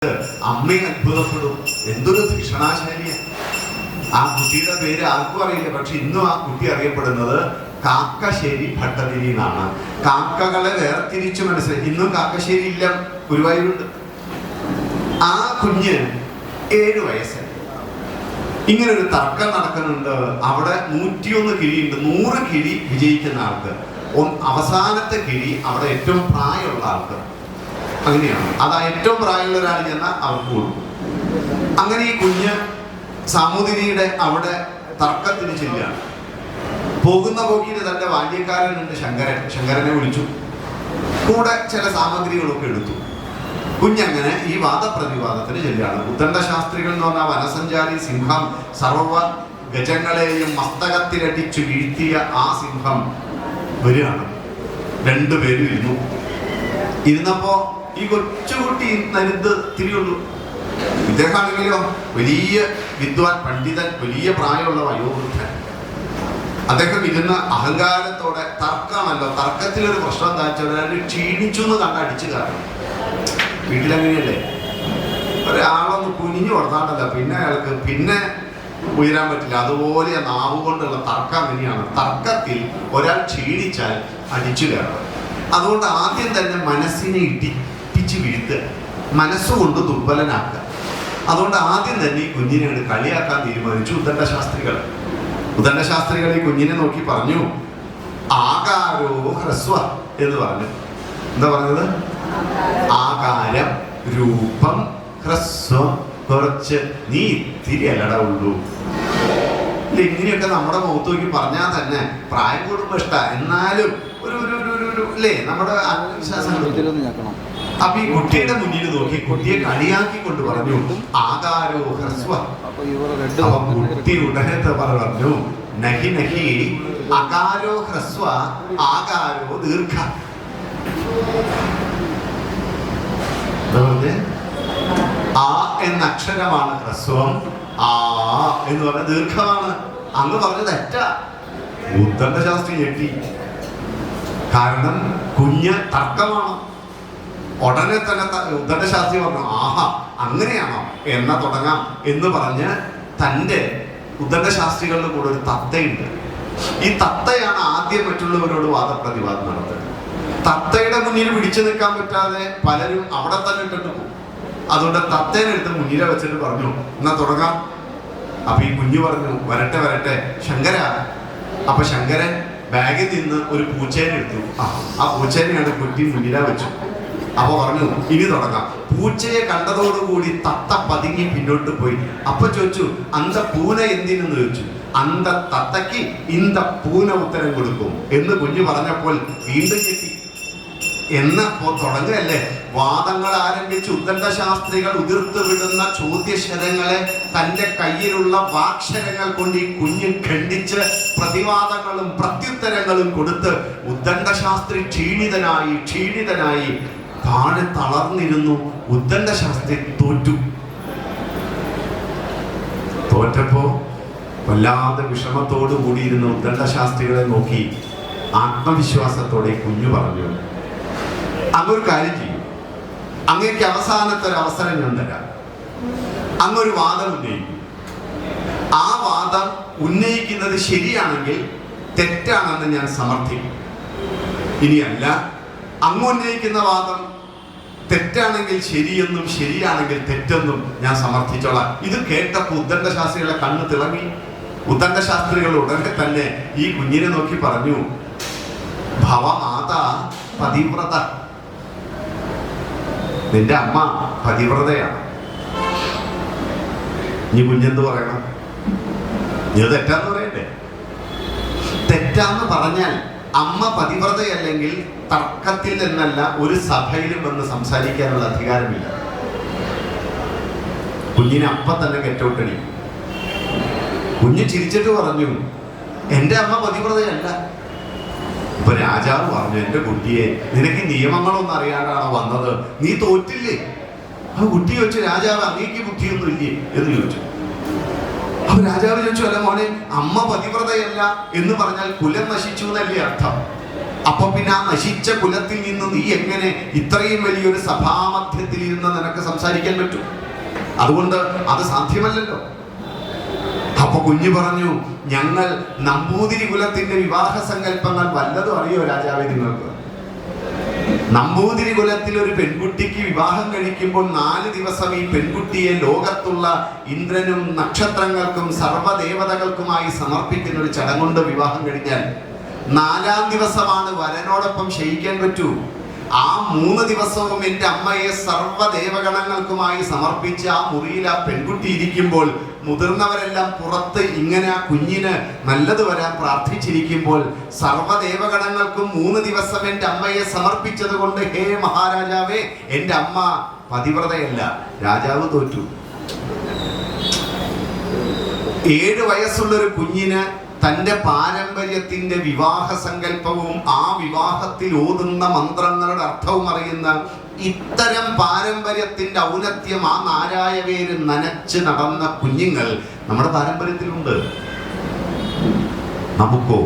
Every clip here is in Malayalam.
അമ്മയെ അത്ഭുതപ്പെടും. എന്തൊരു ധിഷണാശാലിയ! ആ കുട്ടിയുടെ പേര് ആർക്കും അറിയില്ല, പക്ഷെ ഇന്നും ആ കുട്ടി അറിയപ്പെടുന്നത് കാക്കശ്ശേരി ഭട്ടതിരി എന്നാണ്. കാക്കകളെ വേർതിരിച്ചു മനസ്സിലായി. ഇന്നും കാക്കശ്ശേരി ഇല്ല, ഗുരുവായൂരുണ്ട്. ആ കുഞ്ഞ് 7 വയസ്സായി. ഇങ്ങനെ ഒരു തർക്കം നടക്കുന്നുണ്ട്. അവിടെ 101 കിഴിയുണ്ട്. 100 കിഴി വിജയിക്കുന്ന ആൾക്ക്, അവസാനത്തെ കിഴി അവിടെ ഏറ്റവും പ്രായമുള്ള ആൾക്ക്. അങ്ങനെയാണ്. അതാ ഏറ്റവും പ്രായമുള്ള ഒരാൾ ചെന്നാൽ അവർക്ക് കൊടുക്കും. അങ്ങനെ ഈ കുഞ്ഞ് സാമൂതിരിയുടെ അവിടെ തർക്കത്തിന് ചെല്ലുകയാണ്. പോകുന്ന പോക്കിയിൽ തന്റെ ബാല്യക്കാരനുണ്ട് ശങ്കരനെ വിളിച്ചു. കൂടെ ചില സാമഗ്രികളൊക്കെ എടുത്തു. കുഞ്ഞങ്ങനെ ഈ വാദപ്രതിവാദത്തിന് ചെല്ലുകയാണ്. ഉദ്ദണ്ഡശാസ്ത്രികൾ എന്ന് പറഞ്ഞാൽ വനസഞ്ചാരി സിംഹം സർവ ഗജങ്ങളെയും മസ്തകത്തിലടിച്ചു വീഴ്ത്തിയ ആ സിംഹം വരികയാണ്. 2 പേരും ഇരുന്നപ്പോ ഈ കൊച്ചുകുട്ടി നരുത് തിരിയുള്ളൂ. ഇദ്ദേഹമാണെങ്കിലോ വലിയ വിദ്വാൻ, പണ്ഡിതൻ, വലിയ പ്രായമുള്ള വയോവൃദ്ധൻ. അദ്ദേഹം ഇരുന്ന അഹങ്കാരത്തോടെ, തർക്കമാണല്ലോ, തർക്കത്തിലൊരു പ്രശ്നം എന്താ വെച്ചാൽ ക്ഷീണിച്ചു എന്ന് കണ്ടടിച്ചു കാരണം. വീട്ടിലങ്ങനെയല്ലേ, ഒരാളൊന്ന് കുനിഞ്ഞു കൊടുത്താണ്ടല്ല പിന്നെ അയാൾക്ക് പിന്നെ ഉയരാൻ പറ്റില്ല. അതുപോലെ നാവ് കൊണ്ടുള്ള തർക്കം അങ്ങനെയാണ്. തർക്കത്തിൽ ഒരാൾ ക്ഷീണിച്ചാൽ അടിച്ചു കയറണം. അതുകൊണ്ട് ആദ്യം തന്നെ മനസ്സിനെ ഇടിപ്പിച്ച് വീഴ്ത്തുക, മനസ്സുകൊണ്ട് ദുർബലനാക്കുക. അതുകൊണ്ട് ആദ്യം തന്നെ ഈ കുഞ്ഞിനെ കളിയാക്കാൻ തീരുമാനിച്ചു ഉദ്ദണ്ഡശാസ്ത്രികൾ. ഉദ്ദണ്ഡശാസ്ത്രികൾ ഈ കുഞ്ഞിനെ നോക്കി പറഞ്ഞു, ആകാരോ ഹ്രസ്വ എന്ന് പറഞ്ഞു. എന്താ പറഞ്ഞത്? ആകാരം, രൂപം, ഹ്രസ്വം, കുറച്ച്, നീ ഇത്തിരി അല്ലട ഉള്ളൂ. ഇങ്ങനെയൊക്കെ നമ്മുടെ മുഖത്ത് നോക്കി പറഞ്ഞാൽ തന്നെ പ്രായം കൂടുമ്പോ ഇഷ്ട, എന്നാലും ഒരു അല്ലേ നമ്മുടെ ആത്മവിശ്വാസം. അപ്പൊ ഈ കുട്ടിയുടെ മുന്നിൽ നോക്കി കുട്ടിയെ കളിയാക്കി കൊണ്ട് പറഞ്ഞു, ആകാരോ ഹ്രസ്വ. കുട്ടി ഉടനെ പറഞ്ഞു, നഹി നഹി അകാരോ ഹ്രസ്വ ആകാരോ ദീർഘ. ആ എന്ന അക്ഷരമാണ് ഹ്രസ്വം, ആ എന്ന് പറഞ്ഞ ദീർഘമാണ്. അങ്ങ് പറഞ്ഞ തെറ്റാ. ഉദ്ദണ്ഡശാസ്ത്രി ഞെട്ടി. കാരണം കുഞ്ഞ് തർക്കമാണ്. ഉടനെ തന്നെ ഉദ്ദണ്ഡശാസ്ത്രി പറഞ്ഞു, ആഹാ അങ്ങനെയാണോ, എന്നാ തുടങ്ങാം എന്ന് പറഞ്ഞ് തൻ്റെ ഉദ്ദണ്ഡശാസ്ത്രികളുടെ കൂടെ ഒരു തത്തയുണ്ട്. ഈ തത്തയാണ് ആദ്യം മറ്റുള്ളവരോട് വാദപ്രതിവാദം നടത്തുന്നത്. തത്തയുടെ മുന്നിൽ പിടിച്ചു നിൽക്കാൻ പറ്റാതെ പലരും അവിടെ തന്നെ ഇട്ടിട്ട് പോകും. അതുകൊണ്ട് തത്തേനെ എടുത്ത് മുന്നിലെ വെച്ചിട്ട് പറഞ്ഞു, എന്നാ തുടങ്ങാം. അപ്പൊ ഈ കുഞ്ഞു പറഞ്ഞു, വരട്ടെ വരട്ടെ ശങ്കര. അപ്പൊ ശങ്കരൻ ബാഗിൽ നിന്ന് ഒരു പൂച്ചേനെ എടുത്തു. ആ പൂച്ചേനെയാണ് കുട്ടി മുന്നിലെ വെച്ചു. അപ്പൊ പറഞ്ഞു, ഇനി തുടങ്ങാം. പൂച്ചയെ കണ്ടതോടുകൂടി തത്ത പതുങ്ങി പിന്നോട്ട് പോയി. അപ്പൊ ചോദിച്ചു, അന്ത പൂന എന്തിനെന്ന് ചോദിച്ചു. അന്ത തത്തക്ക് ഇന്ത പൂന ഉത്തരം കൊടുക്കും എന്ന് കുഞ്ഞു പറഞ്ഞപ്പോൾ വീണ്ടും ഞെട്ടി. എന്നപ്പോ തുടങ്ങല്ലേ വാദങ്ങൾ ആരംഭിച്ച് ഉദ്ദണ്ഡശാസ്ത്രികൾ ഉതിർത്ത് വിടുന്ന ചോദ്യശരങ്ങളെ തന്റെ കയ്യിലുള്ള വാക്ഷരങ്ങൾ കൊണ്ട് ഈ കുഞ്ഞ് ഖണ്ഡിച്ച് പ്രതിവാദങ്ങളും പ്രത്യുത്തരങ്ങളും കൊടുത്ത് ഉദ്ദണ്ഡശാസ്ത്രി ക്ഷീണിതനായി താഴെ തളർന്നിരുന്നു. ഉദ്ദണ്ഡശാസ്ത്രി തോറ്റപ്പോ വല്ലാതെ വിഷമത്തോടു കൂടിയിരുന്ന ഉദ്ദണ്ഡശാസ്ത്രികളെ നോക്കി ആത്മവിശ്വാസത്തോടെ കുഞ്ഞു പറഞ്ഞു, അങ്ങൊരു കാര്യം ചെയ്യും, അങ്ങേക്ക് അവസാനത്തെ ഒരു അവസരം ഞാൻ തരാം. അങ്ങൊരു വാദം ഉന്നയിക്കും. ആ വാദം ഉന്നയിക്കുന്നത് ശരിയാണെങ്കിൽ തെറ്റാണെന്ന് ഞാൻ സമർത്ഥിക്കും. ഇനിയല്ല, അങ്ങ് ഉന്നയിക്കുന്ന വാദം തെറ്റാണെങ്കിൽ ശരിയെന്നും ശരിയാണെങ്കിൽ തെറ്റെന്നും ഞാൻ സമർത്ഥിച്ചോളാം. ഇത് കേട്ടപ്പോൾ ഉദ്ദണ്ഡശാസ്ത്രികളെ കണ്ണ് തിളങ്ങി. ഉദ്ദണ്ഡശാസ്ത്രികൾ ഉടനെ തന്നെ ഈ കുഞ്ഞിനെ നോക്കി പറഞ്ഞു, ഭവമാത പതിവ്രത. നിന്റെ അമ്മ പതിവ്രതയാണ്. നീ കുഞ്ഞെന്ത് പറയണം? നീ തെറ്റാന്ന് പറയണ്ടേ? തെറ്റാന്ന് പറഞ്ഞാൽ അമ്മ പതിവ്രതയല്ലെങ്കിൽ തർക്കത്തിൽ നിന്നല്ല ഒരു സഭയിലും വന്ന് സംസാരിക്കാനുള്ള അധികാരമില്ല. കുഞ്ഞിനെ അപ്പം തന്നെ കെട്ടോട്ടടി. കുഞ്ഞ് ചിരിച്ചിട്ട് പറഞ്ഞു, എൻ്റെ അമ്മ പതിവ്രതയല്ല. ഇപ്പൊ രാജാവ് പറഞ്ഞു, എൻ്റെ കുട്ടിയെ, നിനക്ക് നിയമങ്ങളൊന്നും അറിയാണ്ടാണോ വന്നത്? നീ തോറ്റില്ലേ? ആ കുട്ടി ചോദിച്ചു, രാജാവ് അങ്ങേക്ക് ബുദ്ധിയൊന്നും ഇല്ലേ എന്ന് ചോദിച്ചു. അപ്പൊ രാജാവ് ചോദിച്ചു, അല്ല മോനെ, അമ്മ പതിവ്രതയല്ല എന്ന് പറഞ്ഞാൽ കുലം നശിച്ചു എന്നല്ലേ അർത്ഥം? അപ്പൊ പിന്നെ ആ നശിച്ച കുലത്തിൽ നിന്ന് നീ എങ്ങനെ ഇത്രയും വലിയൊരു സഭാമധ്യത്തിൽ ഇരുന്ന് നിനക്ക് സംസാരിക്കാൻ പറ്റും? അതുകൊണ്ട് അത് സാധ്യമല്ലല്ലോ. അപ്പൊ കുഞ്ഞു പറഞ്ഞു, ഞങ്ങൾ നമ്പൂതിരി കുലത്തിന്റെ വിവാഹ സങ്കല്പങ്ങൾ വല്ലതും അറിയോ രാജാവേ നിങ്ങൾക്ക്? നമ്പൂതിരി കുലത്തിൽ ഒരു പെൺകുട്ടിക്ക് വിവാഹം കഴിക്കുമ്പോൾ 4 ദിവസം ഈ പെൺകുട്ടിയെ ലോകത്തുള്ള ഇന്ദ്രനും നക്ഷത്രങ്ങൾക്കും സർവ്വദേവതകൾക്കുമായി സമർപ്പിക്കുന്ന ഒരു ചടങ്ങുണ്ട്. വിവാഹം കഴിഞ്ഞാൽ 4-ാം ദിവസമാണ് വരനോടൊപ്പം ശയിക്കാൻ പറ്റൂ. ആ 3 ദിവസവും എൻ്റെ അമ്മയെ സർവ്വദേവഗണങ്ങൾക്കുമായി സമർപ്പിച്ച് ആ മുറിയിൽ ആ പെൺകുട്ടി ഇരിക്കുമ്പോൾ മുതിർന്നവരെല്ലാം പുറത്ത് ഇങ്ങനെ ആ കുഞ്ഞിന് നല്ലത് വരാൻ പ്രാർത്ഥിച്ചിരിക്കുമ്പോൾ സർവ്വദേവഗണങ്ങൾക്കും 3 ദിവസം എൻ്റെ അമ്മയെ സമർപ്പിച്ചത് കൊണ്ട് ഹേ മഹാരാജാവേ, എൻ്റെ അമ്മ പതിവ്രതയല്ല. രാജാവ് തോറ്റു. 7 വയസ്സുള്ളൊരു കുഞ്ഞിന് തൻ്റെ പാരമ്പര്യത്തിൻ്റെ വിവാഹ സങ്കല്പവും ആ വിവാഹത്തിൽ ഓതുന്ന മന്ത്രങ്ങളുടെ അർത്ഥവും അറിയുന്ന ഇത്തരം പാരമ്പര്യത്തിൻ്റെ ഔന്നത്യം ആ നാരായവേര് നനച്ച് നടന്ന കുഞ്ഞുങ്ങൾ നമ്മുടെ പാരമ്പര്യത്തിലുണ്ട്. നമുക്കോ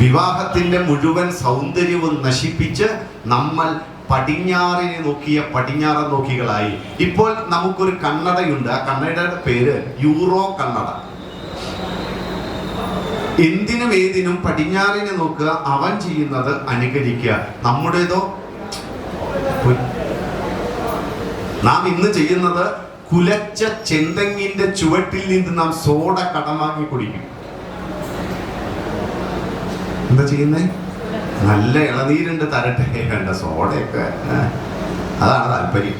വിവാഹത്തിൻ്റെ മുഴുവൻ സൗന്ദര്യവും നശിപ്പിച്ച് നമ്മൾ പടിഞ്ഞാറിനെ നോക്കിയ പടിഞ്ഞാറൻ നോക്കികളായി. ഇപ്പോൾ നമുക്കൊരു കണ്ണടയുണ്ട്. ആ കണ്ണടയുടെ പേര് യൂറോ കണ്ണട. എന്തിനും ഏതിനും പടിഞ്ഞാറിനെ നോക്കുക, അവൻ ചെയ്യുന്നത് അനുകരിക്കുക. നമ്മുടേതോ നാം ഇന്ന് ചെയ്യുന്നത് കുലച്ച ചെന്തെങ്ങിന്റെ ചുവട്ടിൽ നിന്ന് നാം സോഡ കടം വാങ്ങി കുടിക്കും. എന്താ ചെയ്യുന്നേ? നല്ല ഇളനീരുണ്ട് തരട്ടെ, വേണ്ട സോഡയൊക്കെ, അതാണ് താല്പര്യം.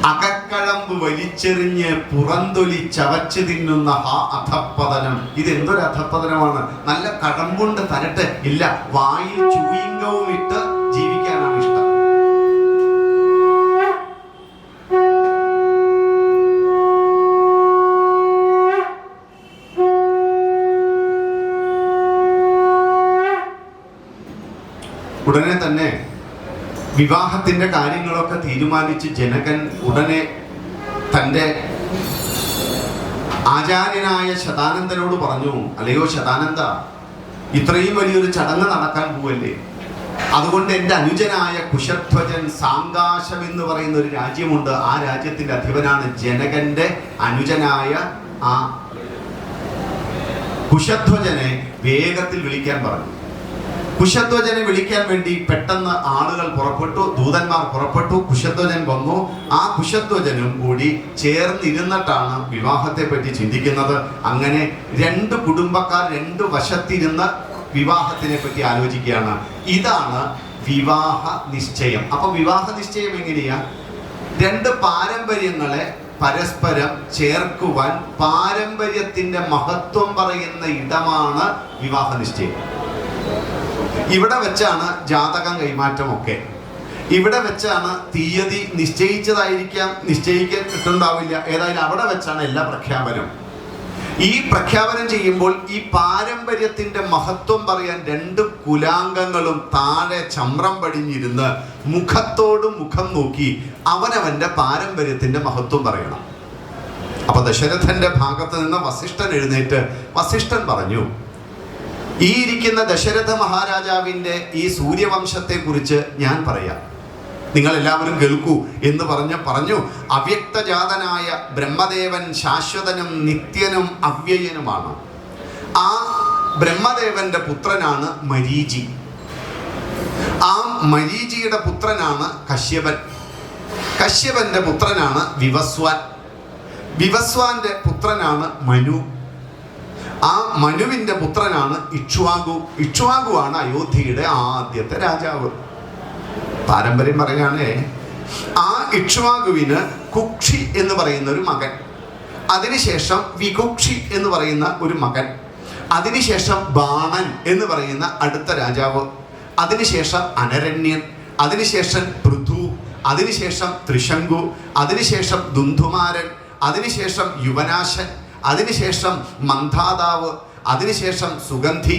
അകക്കഴമ്പ് വലിച്ചെറിഞ്ഞ് പുറന്തൊലി ചവച്ച് തിന്നുന്ന ആ അധപ്പതനം. ഇതെന്തൊരു അധപ്പതനമാണ്! നല്ല കഴമ്പുണ്ട് തരട്ടെ, ഇല്ല, വായിൽ ചൂയിങ്കവും ഇട്ട് ജീവിക്കാനാണ് ഇഷ്ടം. ഉടനെ തന്നെ വിവാഹത്തിന്റെ കാര്യങ്ങളൊക്കെ തീരുമാനിച്ച് ജനകൻ ഉടനെ തൻ്റെ ആചാര്യനായ ശതാനന്ദനോട് പറഞ്ഞു, അല്ലയോ ശതാനന്ദ, ഇത്രയും വലിയൊരു ചടങ്ങ് നടക്കാൻ പോവല്ലേ, അതുകൊണ്ട് എൻ്റെ അനുജനായ കുശധ്വജൻ സാങ്കാശം എന്ന് പറയുന്ന ഒരു രാജ്യമുണ്ട്. ആ രാജ്യത്തിന്റെ അധിപനാണ് ജനകന്റെ അനുജനായ ആ കുശധ്വജനെ വേഗത്തിൽ വിളിക്കാൻ പറഞ്ഞു. കുശധ്വജനെ വിളിക്കാൻ വേണ്ടി പെട്ടെന്ന് ആളുകൾ പുറപ്പെട്ടു, ദൂതന്മാർ പുറപ്പെട്ടു. കുശധ്വജൻ വന്നു. ആ കുശധ്വജനും കൂടി ചേർന്നിരുന്നിട്ടാണ് വിവാഹത്തെ പറ്റി ചിന്തിക്കുന്നത്. അങ്ങനെ 2 കുടുംബക്കാർ 2 വശത്തിരുന്ന് വിവാഹത്തിനെ പറ്റി ആലോചിക്കുകയാണ്. ഇതാണ് വിവാഹ നിശ്ചയം. അപ്പൊ വിവാഹ നിശ്ചയം എങ്ങനെയാ? 2 പാരമ്പര്യങ്ങളെ പരസ്പരം ചേർക്കുവാൻ പാരമ്പര്യത്തിന്റെ മഹത്വം പറയുന്ന ഇടമാണ് വിവാഹ നിശ്ചയം. ഇവിടെ വെച്ചാണ് ജാതകം കൈമാറ്റമൊക്കെ. ഇവിടെ വെച്ചാണ് തീയതി നിശ്ചയിച്ചതായിരിക്കാം, നിശ്ചയിക്കപ്പെട്ടുണ്ടാവില്ല. ഏതായാലും അവിടെ വെച്ചാണ് എല്ലാ പ്രഖ്യാപനവും. ഈ പ്രഖ്യാപനം ചെയ്യുമ്പോൾ ഈ പാരമ്പര്യത്തിന്റെ മഹത്വം പറയാൻ 2 കുലാംഗങ്ങളും താഴെ ചമ്രം പടിഞ്ഞിരുന്ന് മുഖത്തോട് മുഖം നോക്കി അവനവന്റെ പാരമ്പര്യത്തിന്റെ മഹത്വം പറയണം. അപ്പൊ ദശരഥന്റെ ഭാഗത്ത് നിന്ന് വസിഷ്ഠൻ എഴുന്നേറ്റ് വസിഷ്ഠൻ പറഞ്ഞു, ഈ ഇരിക്കുന്ന ദശരഥ മഹാരാജാവിൻ്റെ ഈ സൂര്യവംശത്തെ കുറിച്ച് ഞാൻ പറയാം, നിങ്ങൾ എല്ലാവരും കേൾക്കൂ എന്ന് പറഞ്ഞു. അവ്യക്തജാതനായ ബ്രഹ്മദേവൻ ശാശ്വതനും നിത്യനും അവ്യയനുമാണ്. ആ ബ്രഹ്മദേവന്റെ പുത്രനാണ് മരീചി. ആ മരീചിയുടെ പുത്രനാണ് കശ്യപൻ. കശ്യപന്റെ പുത്രനാണ് വിവസ്വാൻ. വിവസ്വാന്റെ പുത്രനാണ് മനു. ആ മനുവിന്റെ പുത്രനാണ് ഇക്ഷ്വാകു. ഇക്ഷ്വാകുവാണ് അയോധ്യയുടെ ആദ്യത്തെ രാജാവ്. പാരമ്പര്യം പറയുകയാണേ, ആ ഇക്ഷ്വാകുവിന് കുക്ഷി എന്ന് പറയുന്ന ഒരു മകൻ, അതിനുശേഷം വികുക്ഷി എന്ന് പറയുന്ന ഒരു മകൻ, അതിനുശേഷം ബാണൻ എന്ന് പറയുന്ന അടുത്ത രാജാവ്, അതിനുശേഷം അനരണ്യൻ, അതിനുശേഷം പൃഥു, അതിനുശേഷം ത്രിശങ്കു, അതിനുശേഷം ദുന്ധുമാരൻ, അതിനുശേഷം യുവനാശൻ, അതിനുശേഷം മന്ധാതാവ്, അതിനുശേഷം സുഗന്ധി.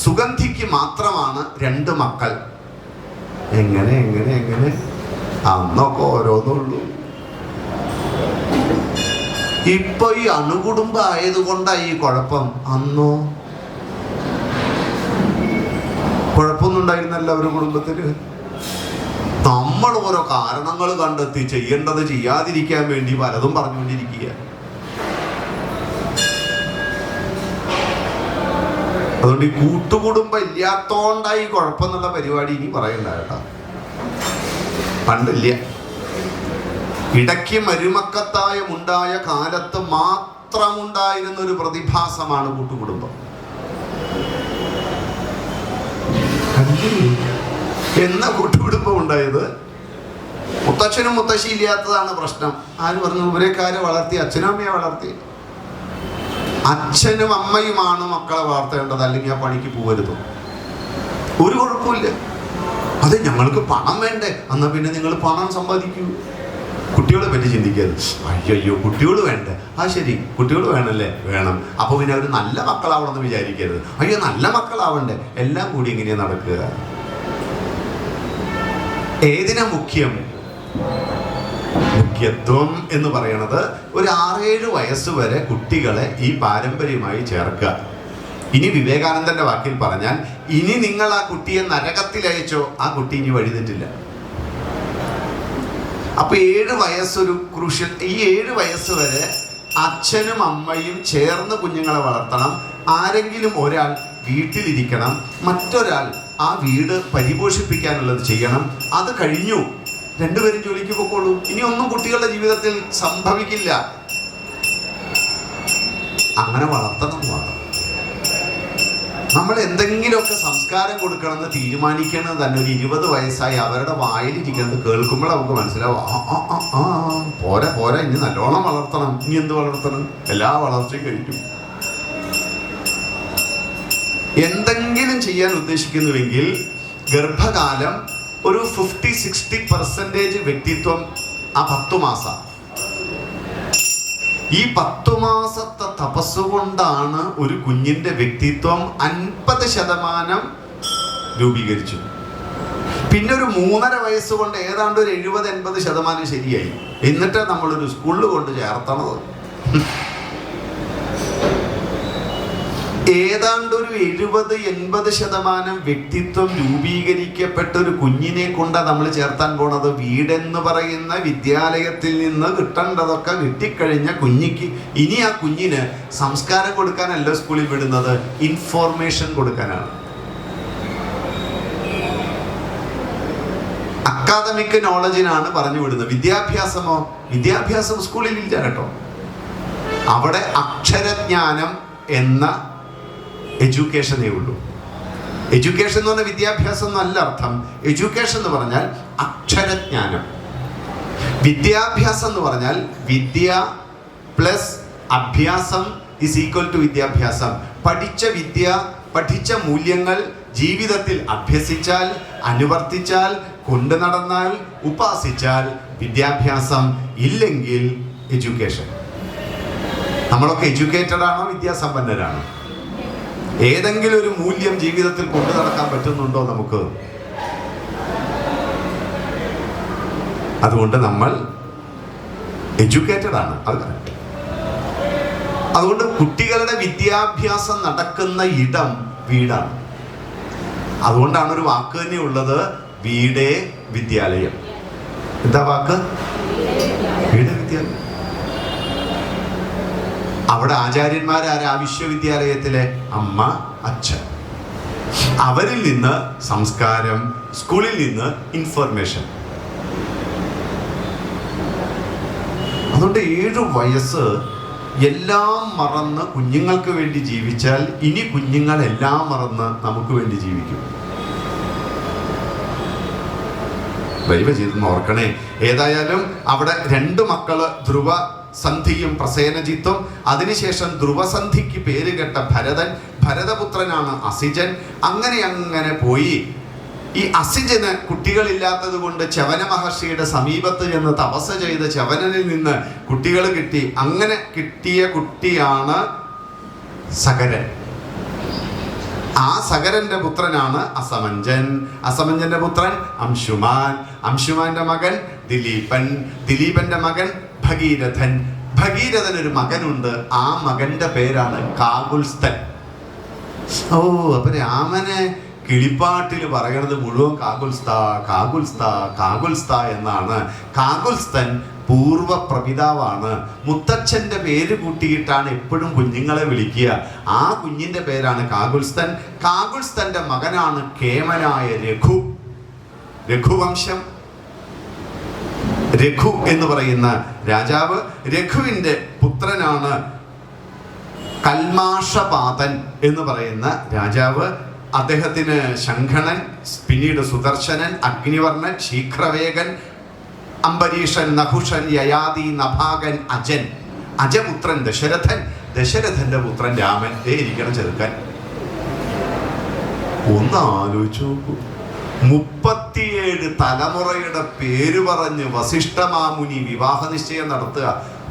സുഗന്ധിക്ക് മാത്രമാണ് 2 മക്കൾ. എങ്ങനെ അന്നൊക്കെ ഓരോന്നുള്ളൂ. ഇപ്പൊ ഈ അണുകുടുംബം ആയതുകൊണ്ടാണ് ഈ കുഴപ്പം. അന്നോ കുഴപ്പമൊന്നും ഉണ്ടായിരുന്നല്ല ഒരു കുടുംബത്തിന്. നമ്മൾ ഓരോ കാരണങ്ങൾ കണ്ടെത്തി ചെയ്യേണ്ടത് ചെയ്യാതിരിക്കാൻ വേണ്ടി പലതും പറഞ്ഞുകൊണ്ടിരിക്കുക. അതുകൊണ്ട് ഈ കൂട്ടുകുടുംബം ഇല്ലാത്തോണ്ടായി കുഴപ്പമെന്നുള്ള പരിപാടി ഇനി പറയണ്ട കേട്ടോ. പണ്ടില്ല. ഇടയ്ക്ക് മരുമക്കത്തായമുണ്ടായ കാലത്ത് മാത്രമുണ്ടായിരുന്ന ഒരു പ്രതിഭാസമാണ് കൂട്ടുകുടുംബം. എന്ന കൂട്ടുകുടുംബം ഉണ്ടായത് മുത്തച്ഛനും മുത്തശ്ശി ഇല്ലാത്തതാണ് പ്രശ്നം. ആര് പറഞ്ഞു? ഇവരെക്കാരെ വളർത്തി? അച്ഛനും അമ്മയെ വളർത്തി. അച്ഛനും അമ്മയുമാണ് മക്കളെ വളർത്തേണ്ടത്, അല്ലെങ്കിൽ ആ പണിക്ക് പോകരുത്. ഒരു കുഴപ്പമില്ല. അത് ഞങ്ങൾക്ക് പണം വേണ്ടേ, എന്നാൽ പിന്നെ നിങ്ങൾ പണം സമ്പാദിക്കൂ. കുട്ടികളെ പറ്റി ചിന്തിക്കരുത്. അയ്യോ കുട്ടികൾ വേണ്ടേ, ആ ശരി കുട്ടികൾ വേണമല്ലേ, വേണം. അപ്പോൾ പിന്നെ അവർ നല്ല മക്കളാവണമെന്ന് വിചാരിക്കരുത്. അയ്യോ നല്ല മക്കളാവണ്ടേ, എല്ലാം കൂടി ഇങ്ങനെ നടക്കുക. ഏതിനാ മുഖ്യം? മുഖ്യത്വം എന്ന് പറയണത് ഒരു 6-7 വയസ്സ് വരെ കുട്ടികളെ ഈ പാരമ്പര്യമായി ചേർക്കുക. ഇനി വിവേകാനന്ദന്റെ വാക്കിൽ പറഞ്ഞാൽ, ഇനി നിങ്ങൾ ആ കുട്ടിയെ നരകത്തിൽ അയച്ചോ, ആ കുട്ടി ഇനി വഴിതെറ്റില്ല. അപ്പൊ 7 വയസ്സൊരു ക്രൂഷ്യൽ. ഈ 7 വയസ്സ് വരെ അച്ഛനും അമ്മയും ചേർന്ന് കുഞ്ഞുങ്ങളെ വളർത്തണം. ആരെങ്കിലും ഒരാൾ വീട്ടിലിരിക്കണം, മറ്റൊരാൾ ആ വീട് പരിപോഷിപ്പിക്കാനുള്ളത് ചെയ്യണം. അത് കഴിഞ്ഞു, രണ്ടുപേരും ജോലിക്ക് പോയിക്കോളൂ. ഇനി ഒന്നും കുട്ടികളുടെ ജീവിതത്തിൽ സംഭവിക്കില്ല. അങ്ങനെ വളർത്തണം. നമ്മൾ എന്തെങ്കിലുമൊക്കെ സംസ്കാരം കൊടുക്കണമെന്ന് തീരുമാനിക്കുന്നത് തന്നെ ഒരു 20 വയസ്സായി അവരുടെ വായിലിരിക്കുന്നത് കേൾക്കുമ്പോൾ നമുക്ക് മനസ്സിലാവും, പോരാ പോരാ, ഇനി നല്ലോണം വളർത്തണം. ഇനി എന്ത് വളർത്തണം? എല്ലാ വളർച്ചയും കഴിക്കും. എന്തെങ്കിലും ചെയ്യാൻ ഉദ്ദേശിക്കുന്നുവെങ്കിൽ ഗർഭകാലം ഒരു 50-60% വ്യക്തിത്വം ആ 10 മാസം. ഈ 10 മാസത്തെ തപസ്സുകൊണ്ടാണ് ഒരു കുഞ്ഞിന്റെ വ്യക്തിത്വം 50% രൂപീകരിച്ചു. പിന്നെ ഒരു 3.5 വയസ്സ് കൊണ്ട് ഏതാണ്ട് ഒരു 70-80% ശരിയായി. എന്നിട്ട് നമ്മളൊരു സ്കൂളിൽ കൊണ്ട് ചേർത്തണത്. ഏതാണ്ട് ഒരു 70-80% വ്യക്തിത്വം രൂപീകരിക്കപ്പെട്ട ഒരു കുഞ്ഞിനെ കൊണ്ടാണ് നമ്മൾ ചേർത്താൻ പോണത്. വീടെന്ന് പറയുന്ന വിദ്യാലയത്തിൽ നിന്ന് കിട്ടേണ്ടതൊക്കെ കിട്ടിക്കഴിഞ്ഞ കുഞ്ഞിക്ക് ഇനി ആ കുഞ്ഞിന് സംസ്കാരം കൊടുക്കാനല്ല സ്കൂളിൽ വിടുന്നത്, ഇൻഫോർമേഷൻ കൊടുക്കാനാണ്. അക്കാദമിക് നോളജിനാണ് പറഞ്ഞു വിടുന്നത്. വിദ്യാഭ്യാസമോ? വിദ്യാഭ്യാസം സ്കൂളിൽ ഇല്ല കേട്ടോ. അവിടെ അക്ഷരജ്ഞാനം എന്ന എഡ്യൂക്കേഷനേ ഉള്ളൂ. എഡ്യൂക്കേഷൻ എന്ന് പറഞ്ഞാൽ വിദ്യാഭ്യാസം എന്നല്ല അർത്ഥം. എഡ്യൂക്കേഷൻ എന്ന് പറഞ്ഞാൽ അക്ഷരജ്ഞാനം. വിദ്യാഭ്യാസം എന്ന് പറഞ്ഞാൽ വിദ്യ പ്ലസ് അഭ്യാസം ഈസ് ഈക്വൽ ടു വിദ്യാഭ്യാസം. പഠിച്ച വിദ്യ, പഠിച്ച മൂല്യങ്ങൾ ജീവിതത്തിൽ അഭ്യസിച്ചാൽ, അനുവർത്തിച്ചാൽ, കൊണ്ടു നടന്നാൽ, ഉപാസിച്ചാൽ വിദ്യാഭ്യാസം. ഇല്ലെങ്കിൽ എഡ്യൂക്കേഷൻ. നമ്മളൊക്കെ എഡ്യൂക്കേറ്റഡ് ആണോ, വിദ്യാസമ്പന്നരാണോ? ഏതെങ്കിലും ഒരു മൂല്യം ജീവിതത്തിൽ കൊണ്ടു നടക്കാൻ പറ്റുന്നുണ്ടോ നമുക്ക്? അതുകൊണ്ട് നമ്മൾ എഡ്യൂക്കേറ്റഡ് ആണ്, അത് കറക്റ്റ്. അതുകൊണ്ട് കുട്ടികളുടെ വിദ്യാഭ്യാസം നടക്കുന്ന ഇടം വീടാണ്. അതുകൊണ്ടാണ് ഒരു വാക്ക് തന്നെ ഉള്ളത്, വീടേ വിദ്യാലയം. എന്താ വാക്ക്? വീടേ വിദ്യാലയം. അവിടെ ആചാര്യന്മാരാരാ? വിശ്വവിദ്യാലയത്തിലെ അമ്മ, അച്ഛൻ. അവരിൽ നിന്ന് സംസ്കാരം, സ്കൂളിൽ നിന്ന് ഇൻഫർമേഷൻ. അതുകൊണ്ട് 7 വയസ്സ് എല്ലാം മറന്ന് കുഞ്ഞുങ്ങൾക്ക് വേണ്ടി ജീവിച്ചാൽ ഇനി കുഞ്ഞുങ്ങൾ എല്ലാം മറന്ന് നമുക്ക് വേണ്ടി ജീവിക്കും. വരിവ ചെയ്തെന്ന് ഓർക്കണേ. ഏതായാലും അവിടെ 2 മക്കള്, ധ്രുവ സന്ധിയും പ്രസേനജിത്തും. അതിനുശേഷം ധ്രുവസന്ധിക്ക് പേരുകെട്ട ഭരതൻ, ഭരതപുത്രനാണ് അസിജൻ. അങ്ങനെ പോയി. ഈ അസിജന് കുട്ടികളില്ലാത്തത് കൊണ്ട് ചവന മഹർഷിയുടെ സമീപത്ത് ചെന്ന് തപസ് ചെയ്ത് ചവനനിൽ നിന്ന് കുട്ടികൾ കിട്ടി. അങ്ങനെ കിട്ടിയ കുട്ടിയാണ് സകരൻ. ആ സകരന്റെ പുത്രനാണ് അസമഞ്ജൻ. അസമഞ്ജന്റെ പുത്രൻ അംശുമാൻ. അംശുമാന്റെ മകൻ ദിലീപൻ. ദിലീപന്റെ മകൻ ഭഗീരഥൻ. ഭഗീരഥൻ ഒരു മകനുണ്ട്. ആ മകന്റെ പേരാണ് കാകുൽസ്ഥൻ. ഓ, അപ്പൊ രാമനെ കിളിപ്പാട്ടിൽ പറയണത് മുഴുവൻ കാകുൽസ്ഥ കാകുൽസ്ഥ കാകുൽസ്ഥ എന്നാണ്. കാകുൽസ്ഥൻ പൂർവ പ്രപിതാവാണ്. മുത്തച്ഛൻ്റെ പേര് കൂട്ടിയിട്ടാണ് എപ്പോഴും കുഞ്ഞുങ്ങളെ വിളിക്കുക. ആ കുഞ്ഞിൻ്റെ പേരാണ് കാകുൽസ്ഥൻ. കാകുൽസ്ഥൻ്റെ മകനാണ് കേമനായ രഘു. രഘുവംശം, രഘു എന്ന് പറയുന്ന രാജാവ്. രഘുവിൻ്റെ പുത്രനാണ് കൽമാഷപാതൻ എന്ന് പറയുന്ന രാജാവ്. അദ്ദേഹത്തിന് ശംഖണൻ, പിന്നീട് സുദർശനൻ, അഗ്നിവർണ്ണൻ, ശീഘ്രവേഗൻ, അംബരീഷൻ, നഹുഷൻ, യയാതി, നഭാഗൻ, അജൻ. അജപുത്രൻ ദശരഥൻ, ദശരഥന്റെ പുത്രൻ രാമൻ. ഇരിക്കണം ചെറുക്കൻ. ഒന്ന് ആലോചിച്ചു നോക്കൂ. 37 തലമുറയുടെ പേര് പറഞ്ഞ് വസിഷ്ഠമാമുനി വിവാഹ നിശ്ചയം നടത്തുക.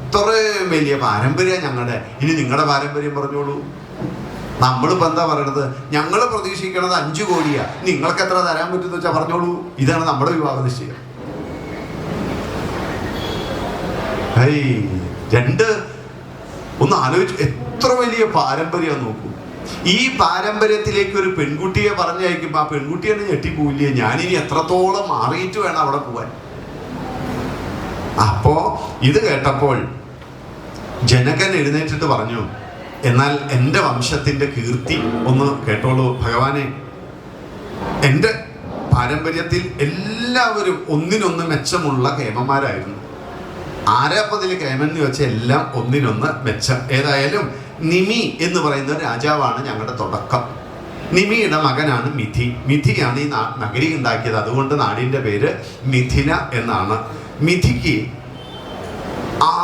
ഇത്രയും വലിയ പാരമ്പര്യം ഞങ്ങളുടെ. ഇനി നിങ്ങളുടെ പാരമ്പര്യം പറഞ്ഞോളൂ. നമ്മളിപ്പോൾ എന്താ പറയണത്? ഞങ്ങൾ പ്രതീക്ഷിക്കണത് 5 കോടിയാ, നിങ്ങൾക്ക് എത്ര തരാൻ പറ്റുമെന്ന് വെച്ചാൽ പറഞ്ഞോളൂ. ഇതാണ് നമ്മുടെ വിവാഹ നിശ്ചയം. ഒന്ന് ആലോചിച്ചു, എത്ര വലിയ പാരമ്പര്യം നോക്കൂ. ഈ പാരമ്പര്യത്തിലേക്ക് ഒരു പെൺകുട്ടിയെ പറഞ്ഞയക്കുമ്പോൾ ആ പെൺകുട്ടി തന്നെ ഞെട്ടിപ്പോയില്ലേ, ഞാനിനി എത്രത്തോളം മാറിയിട്ട് വേണം അവിടെ പോവാൻ. അപ്പോ ഇത് കേട്ടപ്പോൾ ജനകൻ എഴുന്നേറ്റിട്ട് പറഞ്ഞു, എന്നാൽ എൻ്റെ വംശത്തിൻ്റെ കീർത്തി ഒന്ന് കേട്ടോളൂ ഭഗവാനെ. എൻ്റെ പാരമ്പര്യത്തിൽ എല്ലാവരും ഒന്നിനൊന്ന് മെച്ചമുള്ള കേമന്മാരായിരുന്നു. ആരാപ്പതിൽ കേമൻ എന്ന് വെച്ചാൽ എല്ലാം ഒന്നിനൊന്ന് മെച്ചം. ഏതായാലും നിമി എന്ന് പറയുന്ന രാജാവാണ് ഞങ്ങളുടെ തുടക്കം. നിമിയുടെ മകനാണ് മിഥി. മിഥിയാണ് ഈ നഗരി ഉണ്ടാക്കിയത്. അതുകൊണ്ട് നാടിൻ്റെ പേര് മിഥില എന്നാണ്. മിഥിക്ക്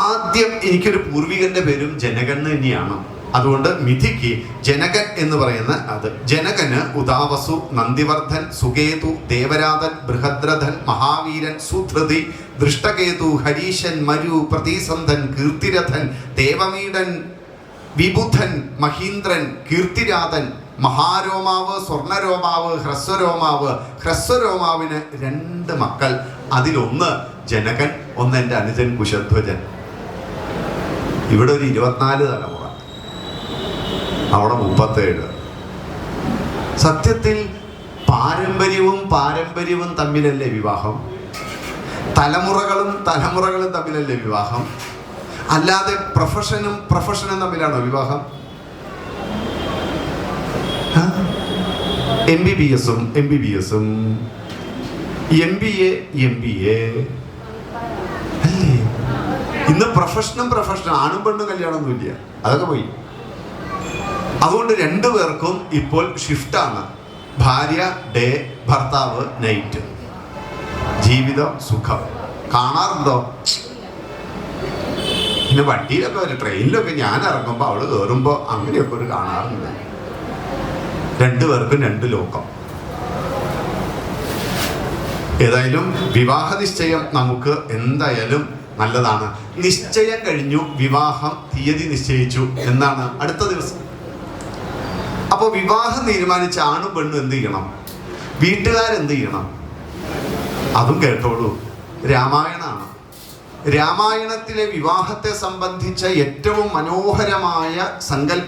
ആദ്യം എനിക്കൊരു പൂർവികന്റെ പേരും ജനകൻ തന്നെയാണ്. അതുകൊണ്ട് മിഥിക്ക് ജനകൻ എന്ന് പറയുന്ന അത്. ജനകന് ഉദാവസു, നന്ദിവർദ്ധൻ, സുകേതു, ദേവരാതൻ, ബൃഹദ്രഥൻ, മഹാവീരൻ, സുധൃതി, ദൃഷ്ടകേതു, ഹരീശൻ, മരു, പ്രതിസന്ധൻ, കീർത്തിരഥൻ, ദേവമീഡൻ, വിബുധൻ, മഹീന്ദ്രൻ, കീർത്തിരാതൻ, മഹാരോമാവ്, സ്വർണരോമാവ്, ഹ്രസ്വരോമാവ്. ഹ്രസ്വരോമാവിന് 2 മക്കൾ. അതിലൊന്ന് ജനകൻ, ഒന്ന് എൻ്റെ അനുജൻ കുശധ്വജൻ. ഇവിടെ ഒരു 24 തലമുറ, അവിടെ 37. സത്യത്തിൽ പാരമ്പര്യവും തമ്മിലല്ലേ വിവാഹം? തലമുറകളും തമ്മിലല്ലേ വിവാഹം? അല്ലാതെ പ്രൊഫഷനും തമ്മിലാണോ വിവാഹം? MBBS, MBA അല്ലേ? ഇന്ന് പ്രൊഫഷനും ആണും പെണ്ണും കല്യാണമൊന്നുമില്ല, അതൊക്കെ പോയി. അതുകൊണ്ട് 2 പേർക്കും ഇപ്പോൾ ഷിഫ്റ്റാണ്. ഭാര്യ ഡേ, ഭർത്താവ് നൈറ്റ്. ജീവിതം സുഖം. കാണാറുണ്ടോ? പിന്നെ വണ്ടിയിലൊക്കെ ട്രെയിനിലൊക്കെ ഞാൻ ഇറങ്ങുമ്പോൾ അവള് കയറുമ്പോൾ അങ്ങനെയൊക്കെ ഒരു കാണാറുണ്ട്. 2 പേർക്കും 2 ലോകം. ഏതായാലും വിവാഹ നിശ്ചയം നമുക്ക് എന്തായാലും നല്ലതാണ്. നിശ്ചയം കഴിഞ്ഞു, വിവാഹം തീയതി നിശ്ചയിച്ചു. എന്നാണ് അടുത്ത ദിവസം. അപ്പോൾ വിവാഹം തീരുമാനിച്ച ആണും പെണ്ണും എന്ത് ചെയ്യണം? വീട്ടുകാരെന്ത് ചെയ്യണം? അതും കേട്ടോളൂ. രാമായണമാണ്. രാമായണത്തിലെ വിവാഹത്തെ സംബന്ധിച്ച ഏറ്റവും മനോഹരമായ സങ്കല്പ